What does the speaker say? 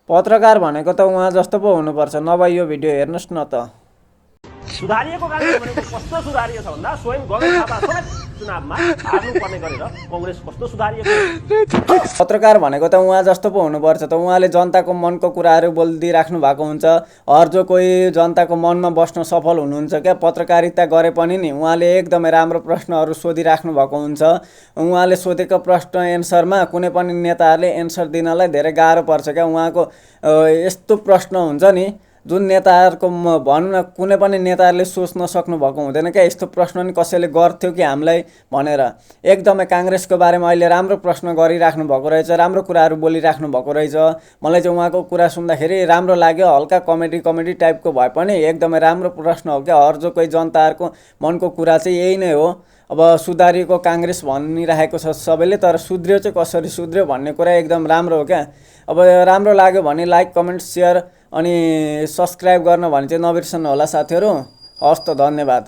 पत्रकार भनेको त उहाँ जस्तो पो हुनुपर्छ, नभए यो भिडियो हेर्नुहोस् न त। सुधारिएको काङ्ग्रेस भनेको कस्तो सुधारिएको छ भन्दा स्वयं गगन थापा समेत चुनावमा हार्नुपर्ने गरेर कङ्ग्रेस कस्तो सुधारिएको। पत्रकार भनेको त उहाँ जस्तो पो हुनुपर्छ त। उहाँले जनताको मनको कुराहरू बोलिदिइराख्नु भएको हुन्छ। हर जो कोही जनताको मनमा बस्न सफल हुनुहुन्छ क्या, पत्रकारिता गरे पनि नि उहाँले एकदमै राम्रो प्रश्नहरू सोधिराख्नु भएको हुन्छ। उहाँले सोधेको प्रश्न एन्सरमा कुनै पनि नेताहरूले एन्सर दिनलाई धेरै गाह्रो पर्छ क्या। उहाँको यस्तो प्रश्न हुन्छ नि जुन नेताहरूको भनौँ न कुनै पनि नेताहरूले सोच्न सक्नुभएको हुँदैन क्या। यस्तो प्रश्न नि कसैले गर्थ्यो कि हामीलाई भनेर एकदमै काङ्ग्रेसको बारेमा अहिले राम्रो प्रश्न गरिराख्नु भएको रहेछ, राम्रो कुराहरू बोलिराख्नु भएको रहेछ। मलाई चाहिँ उहाँको कुरा सुन्दाखेरि राम्रो लाग्यो। हल्का कमेडी टाइपको भए पनि एकदमै राम्रो प्रश्न हो क्या। हर जो कोही जनताहरूको मनको कुरा चाहिँ यही नै हो। अब सुधारिएको काङ्ग्रेस भनिरहेको छ सबैले, तर सुध्रियो चाहिँ कसरी सुध्रियो भन्ने कुरा एकदम राम्रो हो क्या। अब राम्रो लाग्यो भने लाइक कमेन्ट सेयर अनि सब्सक्राइब गर्न भने चाहिँ नबिर्सनु होला साथीहरू। हवस् त, धन्यवाद।